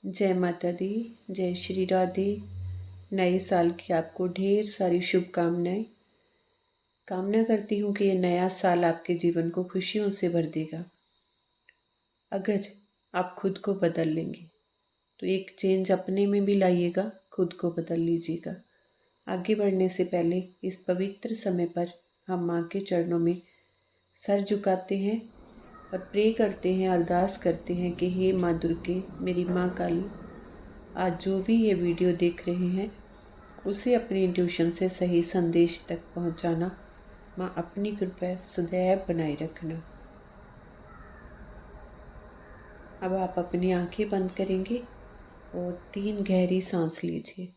जय माता दी। जय श्री राधे। नए साल की आपको ढेर सारी शुभकामनाएं। कामना करती हूँ कि ये नया साल आपके जीवन को खुशियों से भर देगा। अगर आप खुद को बदल लेंगे तो एक चेंज अपने में भी लाइएगा, खुद को बदल लीजिएगा। आगे बढ़ने से पहले इस पवित्र समय पर हम माँ के चरणों में सर झुकाते हैं और प्रे करते हैं, अरदास करते हैं कि हे माँ दुर्गे, मेरी माँ काली, आज जो भी ये वीडियो देख रहे हैं उसे अपनी इंट्यूशन से सही संदेश तक पहुंचाना। माँ अपनी कृपा सदैव बनाए रखना। अब आप अपनी आंखें बंद करेंगे और 3 गहरी सांस लीजिए।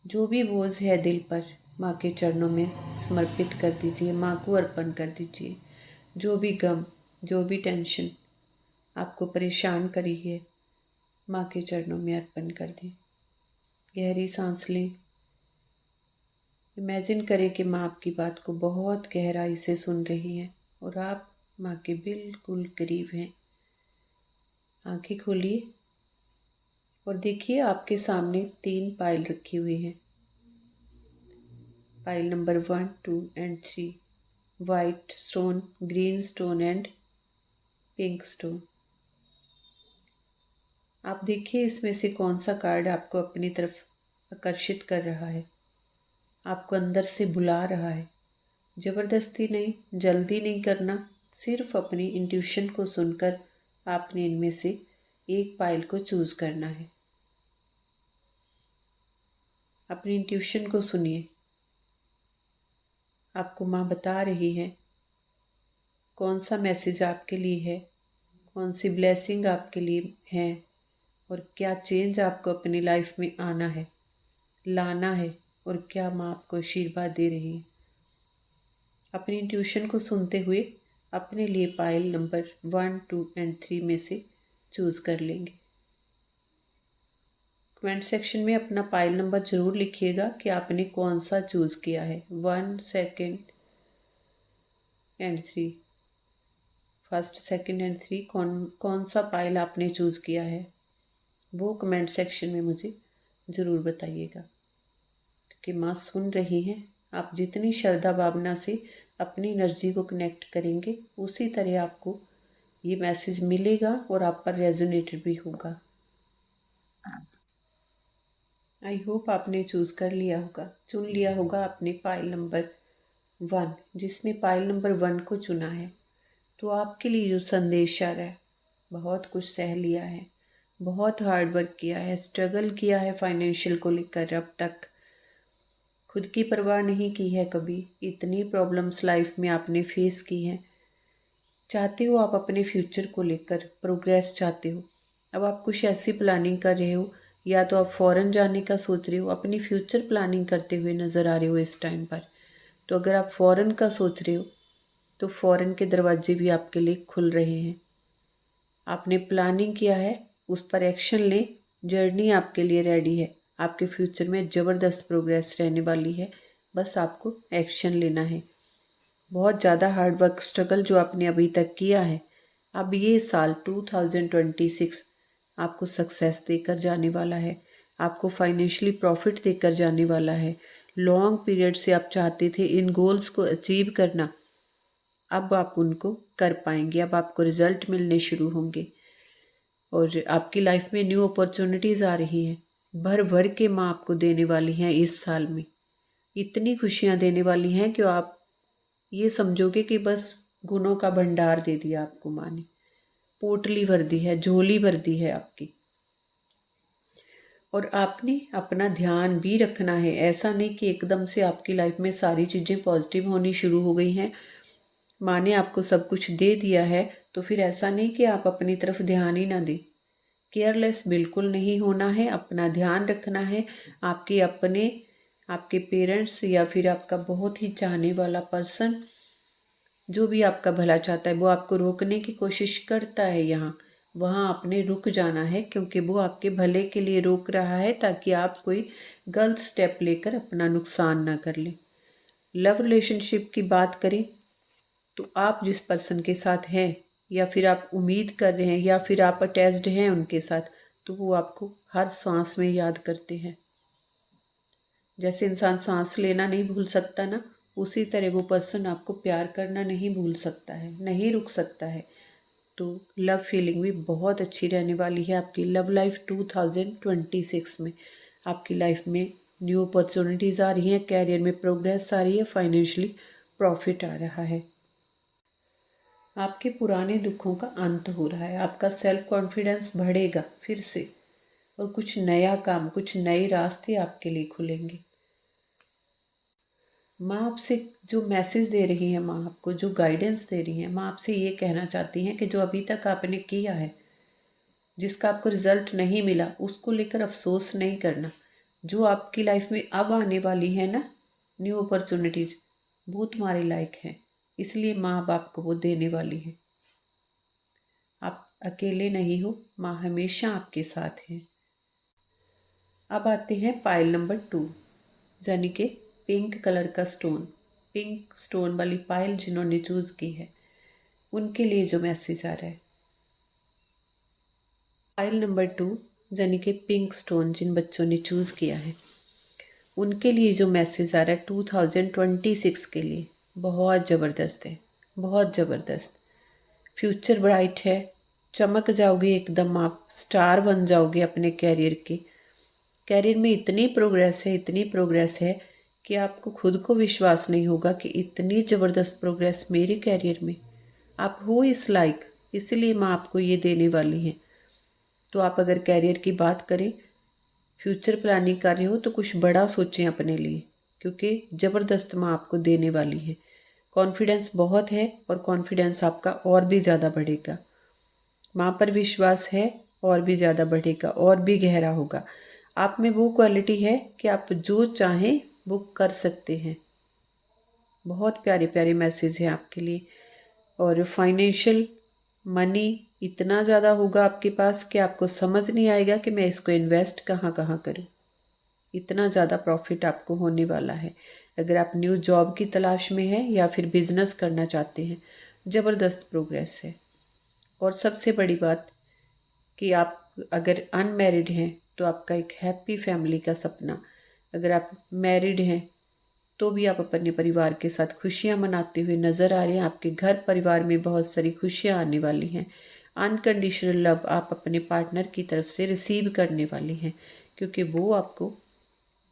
जो भी बोझ है दिल पर माँ के चरणों में समर्पित कर दीजिए, माँ को अर्पण कर दीजिए। जो भी गम, जो भी टेंशन आपको परेशान करी है, माँ के चरणों में अर्पण कर दें। गहरी सांस लें। इमेजिन करें कि माँ आपकी बात को बहुत गहराई से सुन रही हैं और आप माँ के बिल्कुल करीब हैं। आंखें खोलिए और देखिए आपके सामने 3 पायल रखी हुई हैं। Pile number 1, 2 and 3, white stone, green stone and pink stone. आप देखिए इसमें से कौन सा कार्ड आपको अपनी तरफ आकर्षित कर रहा है, आपको अंदर से बुला रहा है। ज़बरदस्ती नहीं, जल्दी नहीं करना, सिर्फ अपनी इंट्यूशन को सुनकर आपने इनमें से एक पायल को चूज करना है। अपनी इंट्यूशन को सुनिए। आपको माँ बता रही है कौन सा मैसेज आपके लिए है, कौन सी ब्लेसिंग आपके लिए है और क्या चेंज आपको अपनी लाइफ में आना है, लाना है, और क्या माँ आपको आशीर्वाद दे रही है। अपनी इंट्यूशन को सुनते हुए अपने लिए पायल नंबर 1, 2 एंड 3 में से चूज कर लेंगे। कमेंट सेक्शन में अपना पायल नंबर ज़रूर लिखिएगा कि आपने कौन सा चूज किया है। 1, 2 एंड 3, फर्स्ट, सेकंड एंड 3 कौन सा पायल आपने चूज किया है वो कमेंट सेक्शन में मुझे ज़रूर बताइएगा, क्योंकि माँ सुन रही हैं। आप जितनी श्रद्धा भावना से अपनी एनर्जी को कनेक्ट करेंगे उसी तरह आपको ये मैसेज मिलेगा और आप पर रेजोनेटेड भी होगा। आई होप आपने चूज़ कर लिया होगा, चुन लिया होगा आपने पायल नंबर 1। जिसने पायल नंबर 1 को चुना है तो आपके लिए जो संदेश आ रहा है, बहुत कुछ सह लिया है, बहुत हार्ड वर्क किया है, स्ट्रगल किया है फाइनेंशियल को लेकर, अब तक खुद की परवाह नहीं की है कभी। इतनी प्रॉब्लम्स लाइफ में आपने फेस की हैं। चाहते हो आप अपने फ्यूचर को लेकर प्रोग्रेस चाहते हो। अब आप कुछ ऐसी प्लानिंग कर रहे हो, या तो आप फॉरेन जाने का सोच रहे हो, अपनी फ्यूचर प्लानिंग करते हुए नज़र आ रहे हो इस टाइम पर। तो अगर आप फॉरेन का सोच रहे हो तो फॉरेन के दरवाजे भी आपके लिए खुल रहे हैं। आपने प्लानिंग किया है, उस पर एक्शन लें। जर्नी आपके लिए रेडी है। आपके फ्यूचर में ज़बरदस्त प्रोग्रेस रहने वाली है, बस आपको एक्शन लेना है। बहुत ज़्यादा हार्ड वर्क, स्ट्रगल जो आपने अभी तक किया है, अब ये साल 2026 आपको सक्सेस देकर जाने वाला है, आपको फाइनेंशियली प्रॉफिट देकर जाने वाला है। लॉन्ग पीरियड से आप चाहते थे इन गोल्स को अचीव करना, अब आप उनको कर पाएंगे। अब आपको रिजल्ट मिलने शुरू होंगे और आपकी लाइफ में न्यू अपॉर्चुनिटीज़ आ रही हैं। भर भर के माँ आपको देने वाली हैं इस साल में। इतनी खुशियाँ देने वाली हैं कि आप ये समझोगे कि बस गुणों का भंडार दे दिया आपको माँ ने। पोटली भर दी है, झोली भर दी है आपकी। और आपने अपना ध्यान भी रखना है। ऐसा नहीं कि एकदम से आपकी लाइफ में सारी चीज़ें पॉजिटिव होनी शुरू हो गई हैं, माँ ने आपको सब कुछ दे दिया है, तो फिर ऐसा नहीं कि आप अपनी तरफ ध्यान ही ना दें। केयरलेस बिल्कुल नहीं होना है, अपना ध्यान रखना है। आपके पेरेंट्स या फिर आपका बहुत ही चाहने वाला पर्सन जो भी आपका भला चाहता है वो आपको रोकने की कोशिश करता है, वहाँ आपने रुक जाना है, क्योंकि वो आपके भले के लिए रोक रहा है, ताकि आप कोई गलत स्टेप लेकर अपना नुकसान ना कर लें। लव रिलेशनशिप की बात करें तो आप जिस पर्सन के साथ हैं, या फिर आप उम्मीद कर रहे हैं, या फिर आप अटैच्ड हैं उनके साथ, तो वो आपको हर सांस में याद करते हैं। जैसे इंसान सांस लेना नहीं भूल सकता ना, उसी तरह वो पर्सन आपको प्यार करना नहीं भूल सकता है, नहीं रुक सकता है। तो लव फीलिंग भी बहुत अच्छी रहने वाली है आपकी लव लाइफ 2026 में। आपकी लाइफ में न्यू अपॉर्चुनिटीज़ आ रही हैं, कैरियर में प्रोग्रेस आ रही है, फाइनेंशियली प्रॉफिट आ रहा है। आपके पुराने दुखों का अंत हो रहा है, आपका सेल्फ कॉन्फिडेंस बढ़ेगा फिर से, और कुछ नया काम, कुछ नए रास्ते आपके लिए खुलेंगे। माँ आपसे जो मैसेज दे रही है, माँ आपको जो गाइडेंस दे रही है, माँ आपसे ये कहना चाहती हैं कि जो अभी तक आपने किया है, जिसका आपको रिजल्ट नहीं मिला, उसको लेकर अफसोस नहीं करना। जो आपकी लाइफ में अब आने वाली है ना न्यू अपॉर्चुनिटीज, वो तुम्हारे लायक हैं, इसलिए माँ बाप को वो देने वाली है। आप अकेले नहीं हो, माँ हमेशा आपके साथ है। अब आते हैं पाइल नंबर 2, यानी कि पिंक कलर का स्टोन। पिंक स्टोन वाली पाइल जिन्होंने चूज की है, उनके लिए जो मैसेज आ रहा है, पाइल नंबर 2 यानी कि पिंक स्टोन जिन बच्चों ने चूज किया है, उनके लिए जो मैसेज आ रहा है 2026 के लिए बहुत ज़बरदस्त है, बहुत ज़बरदस्त। फ्यूचर ब्राइट है, चमक जाओगे एकदम, आप स्टार बन जाओगे अपने कैरियर के। कैरियर में इतनी प्रोग्रेस है, इतनी प्रोग्रेस है कि आपको खुद को विश्वास नहीं होगा कि इतनी ज़बरदस्त प्रोग्रेस मेरे कैरियर में। आप हो इस लायक, इसलिए मैं आपको ये देने वाली है। तो आप अगर कैरियर की बात करें, फ्यूचर प्लानिंग कर रहे हो, तो कुछ बड़ा सोचें अपने लिए, क्योंकि ज़बरदस्त माँ आपको देने वाली है। कॉन्फिडेंस बहुत है और कॉन्फिडेंस आपका और भी ज़्यादा बढ़ेगा। माँ पर विश्वास है, और भी ज़्यादा बढ़ेगा, और भी गहरा होगा। आप में वो क्वालिटी है कि आप जो चाहें वो कर सकते हैं। बहुत प्यारे प्यारे मैसेज हैं आपके लिए। और फाइनेंशियल मनी इतना ज़्यादा होगा आपके पास कि आपको समझ नहीं आएगा कि मैं इसको इन्वेस्ट कहाँ कहाँ करूँ। इतना ज़्यादा प्रॉफिट आपको होने वाला है। अगर आप न्यू जॉब की तलाश में हैं या फिर बिजनेस करना चाहते हैं, ज़बरदस्त प्रोग्रेस है। और सबसे बड़ी बात कि आप अगर अनमैरिड हैं तो आपका एक हैप्पी फैमिली का सपना, अगर आप मैरिड हैं तो भी आप अपने परिवार के साथ खुशियां मनाते हुए नज़र आ रहे हैं। आपके घर परिवार में बहुत सारी खुशियां आने वाली हैं। अनकंडीशनल लव आप अपने पार्टनर की तरफ से रिसीव करने वाली हैं, क्योंकि वो आपको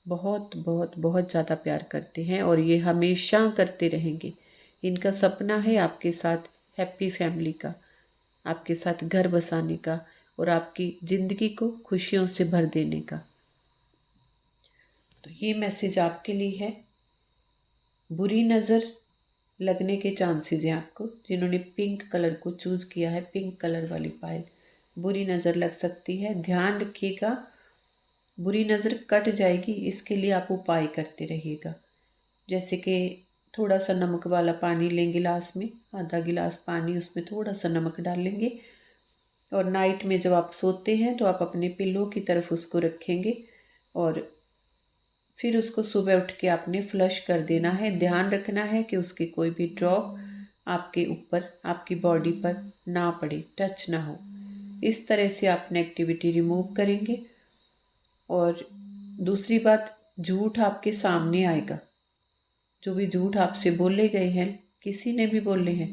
बहुत बहुत बहुत ज़्यादा प्यार करते हैं और ये हमेशा करते रहेंगे। इनका सपना है आपके साथ हैप्पी फैमिली का, आपके साथ घर बसाने का और आपकी ज़िंदगी को खुशियों से भर देने का। तो ये मैसेज आपके लिए है। बुरी नज़र लगने के चांसेस हैं आपको, जिन्होंने पिंक कलर को चूज़ किया है, पिंक कलर वाली पायल। बुरी नज़र लग सकती है, ध्यान रखिएगा। बुरी नज़र कट जाएगी, इसके लिए आप उपाय करते रहिएगा। जैसे कि थोड़ा सा नमक वाला पानी लें गिलास में, आधा गिलास पानी, उसमें थोड़ा सा नमक डालेंगे और नाइट में जब आप सोते हैं तो आप अपने पिल्लो की तरफ उसको रखेंगे और फिर उसको सुबह उठ के आपने फ्लश कर देना है। ध्यान रखना है कि उसकी कोई भी ड्रॉप आपके ऊपर, आपकी बॉडी पर ना पड़े, टच ना हो। इस तरह से आप नेगेटिविटी रिमूव करेंगे। और दूसरी बात, झूठ आपके सामने आएगा। जो भी झूठ आपसे बोले गए हैं, किसी ने भी बोले हैं,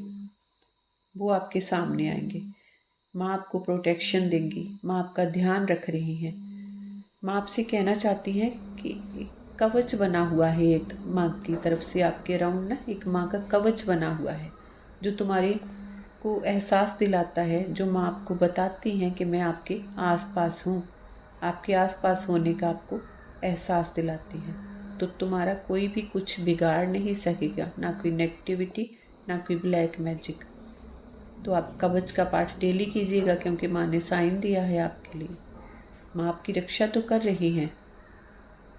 वो आपके सामने आएंगे। माँ आपको प्रोटेक्शन देंगी, माँ आपका ध्यान रख रही हैं। माँ आपसे कहना चाहती हैं कि एक कवच बना हुआ है, एक माँ की तरफ से आपके अराउंड ना एक माँ का कवच बना हुआ है, जो तुम्हारे को एहसास दिलाता है, जो माँ आपको बताती हैं कि मैं आपके आसपास हूँ, आपके आसपास होने का आपको एहसास दिलाती है। तो तुम्हारा कोई भी कुछ बिगाड़ नहीं सकेगा, ना कोई नेगेटिविटी, ना कोई ब्लैक मैजिक। तो आप कवच का पाठ डेली कीजिएगा, क्योंकि माँ ने साइन दिया है आपके लिए। माँ आपकी रक्षा तो कर रही हैं,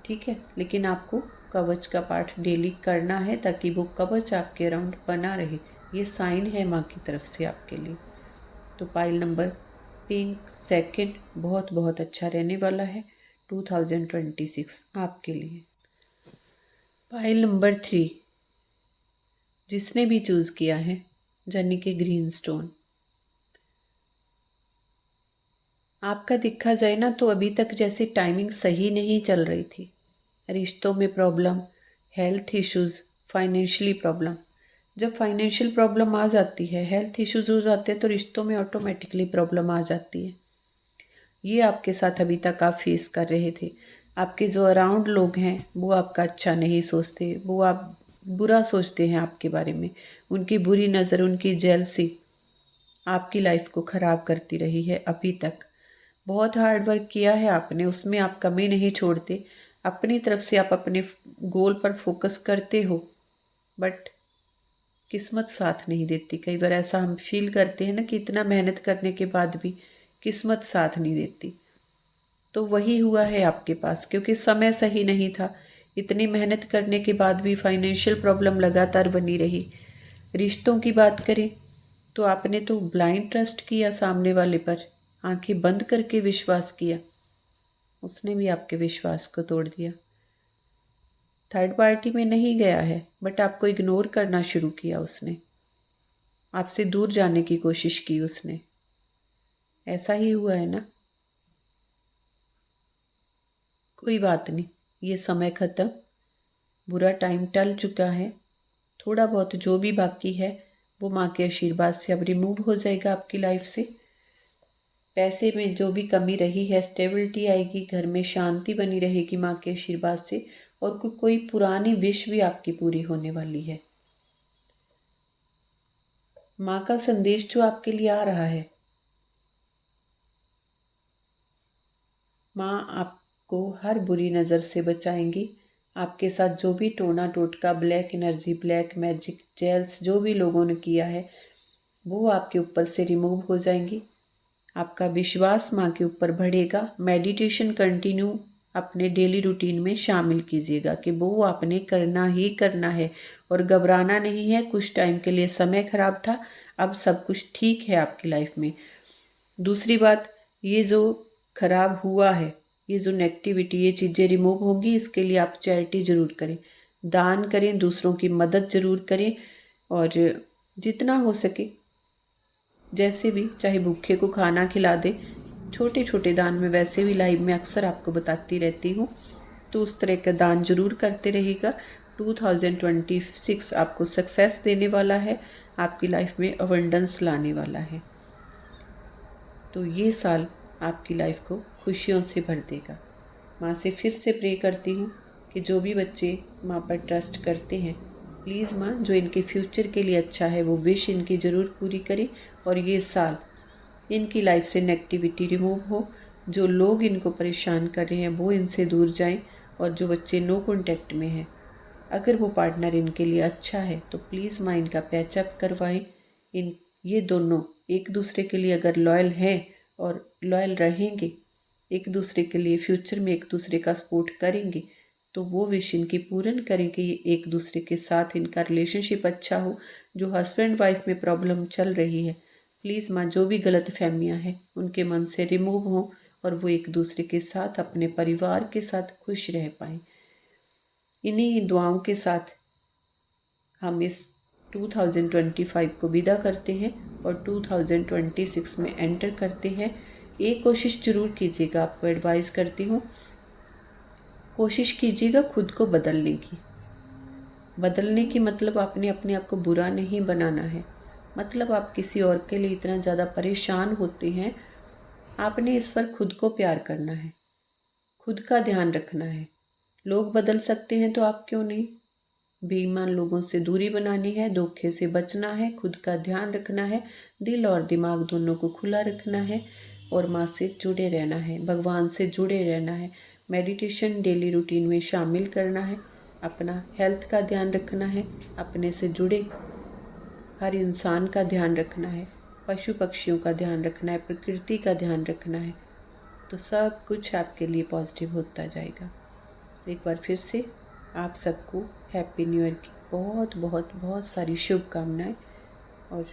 ठीक है, लेकिन आपको कवच का पाठ डेली करना है ताकि वो कवच आपके अराउंड बना रहे। ये साइन है माँ की तरफ से आपके लिए। तो पाइल नंबर पिंक सेकंड बहुत बहुत अच्छा रहने वाला है 2026 आपके लिए। पाइल नंबर 3 जिसने भी चूज़ किया है, यानी कि ग्रीन स्टोन। आपका देखा जाए ना तो अभी तक जैसे टाइमिंग सही नहीं चल रही थी। रिश्तों में problem, health issues, financially problem. जब फाइनेंशियल प्रॉब्लम आ जाती है, हेल्थ इश्यूज हो जाते हैं, तो रिश्तों में ऑटोमेटिकली प्रॉब्लम आ जाती है। ये आपके साथ अभी तक आप फेस कर रहे थे। आपके जो अराउंड लोग हैं वो आपका अच्छा नहीं सोचते, वो आप बुरा सोचते हैं आपके बारे में। उनकी बुरी नज़र, उनकी जेलसी आपकी लाइफ को ख़राब करती रही है अभी तक। बहुत हार्ड वर्क किया है आपने, उसमें आप कमी नहीं छोड़ते। अपनी तरफ से आप अपने गोल पर फोकस करते हो, बट किस्मत साथ नहीं देती। कई बार ऐसा हम फील करते हैं ना कि इतना मेहनत करने के बाद भी किस्मत साथ नहीं देती। तो वही हुआ है आपके पास, क्योंकि समय सही नहीं था। इतनी मेहनत करने के बाद भी फाइनेंशियल प्रॉब्लम लगातार बनी रही। रिश्तों की बात करें तो आपने तो ब्लाइंड ट्रस्ट किया सामने वाले पर, आंखें बंद करके विश्वास किया। उसने भी आपके विश्वास को तोड़ दिया। थर्ड पार्टी में नहीं गया है, बट आपको इग्नोर करना शुरू किया उसने। आपसे दूर जाने की कोशिश की उसने। ऐसा ही हुआ है ना। कोई बात नहीं, ये समय ख़त्म, बुरा टाइम टल चुका है। थोड़ा बहुत जो भी बाकी है वो माँ के आशीर्वाद से अब रिमूव हो जाएगा आपकी लाइफ से। पैसे में जो भी कमी रही है, स्टेबिलिटी आएगी, घर में शांति बनी रहेगी माँ के आशीर्वाद से। और कोई पुरानी विश भी आपकी पूरी होने वाली है। माँ का संदेश जो आपके लिए आ रहा है, माँ आपको हर बुरी नज़र से बचाएंगी। आपके साथ जो भी टोना टोटका, ब्लैक एनर्जी, ब्लैक मैजिक, जेल्स जो भी लोगों ने किया है वो आपके ऊपर से रिमूव हो जाएंगी। आपका विश्वास माँ के ऊपर बढ़ेगा। मेडिटेशन कंटिन्यू अपने डेली रूटीन में शामिल कीजिएगा कि वो आपने करना ही करना है और घबराना नहीं है। कुछ टाइम के लिए समय खराब था, अब सब कुछ ठीक है आपकी लाइफ में। दूसरी बात, ये जो खराब हुआ है, ये जो नेगेटिविटी, ये चीज़ें रिमूव होगी। इसके लिए आप चैरिटी ज़रूर करें, दान करें, दूसरों की मदद ज़रूर करें। और जितना हो सके, जैसे भी, चाहे भूखे को खाना खिला दे, छोटे छोटे दान में वैसे भी लाइव में अक्सर आपको बताती रहती हूँ, तो उस तरह का दान जरूर करते रहेगा। 2026 आपको सक्सेस देने वाला है, आपकी लाइफ में अबंडेंस लाने वाला है। तो ये साल आपकी लाइफ को खुशियों से भर देगा। माँ से फिर से प्रे करती हूँ कि जो भी बच्चे माँ पर ट्रस्ट करते हैं, प्लीज़ माँ जो इनके फ्यूचर के लिए अच्छा है वो विश इनकी ज़रूर पूरी करें। और ये साल इनकी लाइफ से नेगेटिविटी रिमूव हो। जो लोग इनको परेशान कर रहे हैं वो इनसे दूर जाएं। और जो बच्चे नो कॉन्टैक्ट में हैं, अगर वो पार्टनर इनके लिए अच्छा है तो प्लीज़ माँ इनका पैचअप करवाएं। ये दोनों एक दूसरे के लिए अगर लॉयल हैं और लॉयल रहेंगे, एक दूसरे के लिए फ्यूचर में एक दूसरे का सपोर्ट करेंगे, तो वो विश इनकी पूर्ण करें कि ये एक दूसरे के साथ इनका रिलेशनशिप अच्छा हो। जो हस्बैंड वाइफ में प्रॉब्लम चल रही है, प्लीज़ माँ जो भी गलत फहमियाँ हैं उनके मन से रिमूव हों और वो एक दूसरे के साथ, अपने परिवार के साथ खुश रह पाएँ। इन्हीं दुआओं के साथ हम इस 2025 को विदा करते हैं और 2026 में एंटर करते हैं। एक कोशिश ज़रूर कीजिएगा, आपको एडवाइस करती हूँ, कोशिश कीजिएगा खुद को बदलने की। बदलने की मतलब आपने अपने आप को बुरा नहीं बनाना है। मतलब आप किसी और के लिए इतना ज़्यादा परेशान होते हैं, आपने इस पर खुद को प्यार करना है, खुद का ध्यान रखना है। लोग बदल सकते हैं तो आप क्यों नहीं। बेईमान लोगों से दूरी बनानी है, धोखे से बचना है, खुद का ध्यान रखना है, दिल और दिमाग दोनों को खुला रखना है और माँ से जुड़े रहना है, भगवान से जुड़े रहना है। मेडिटेशन डेली रूटीन में शामिल करना है, अपना हेल्थ का ध्यान रखना है, अपने से जुड़े हर इंसान का ध्यान रखना है, पशु पक्षियों का ध्यान रखना है, प्रकृति का ध्यान रखना है। तो सब कुछ आपके लिए पॉजिटिव होता जाएगा। एक बार फिर से आप सबको हैप्पी न्यू ईयर की बहुत बहुत बहुत सारी शुभकामनाएं। और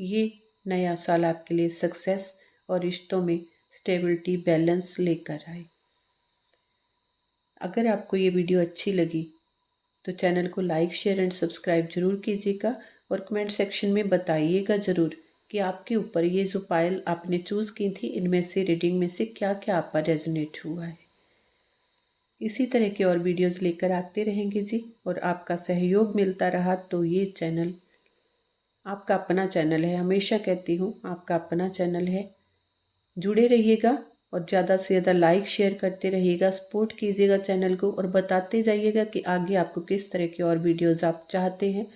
ये नया साल आपके लिए सक्सेस और रिश्तों में स्टेबिलिटी, बैलेंस लेकर आए। अगर आपको ये वीडियो अच्छी लगी तो चैनल को लाइक, शेयर एंड सब्सक्राइब जरूर कीजिएगा और कमेंट सेक्शन में बताइएगा ज़रूर कि आपके ऊपर ये जो पायल आपने चूज़ की थी, इनमें से रीडिंग में से क्या क्या आप पर रेजोनेट हुआ है। इसी तरह के और वीडियोस लेकर आते रहेंगे जी। और आपका सहयोग मिलता रहा तो ये चैनल आपका अपना चैनल है, हमेशा कहती हूँ आपका अपना चैनल है। जुड़े रहिएगा और ज़्यादा से ज़्यादा लाइक शेयर करते रहिएगा, सपोर्ट कीजिएगा चैनल को और बताते जाइएगा कि आगे आपको किस तरह के और वीडियोज़ आप चाहते हैं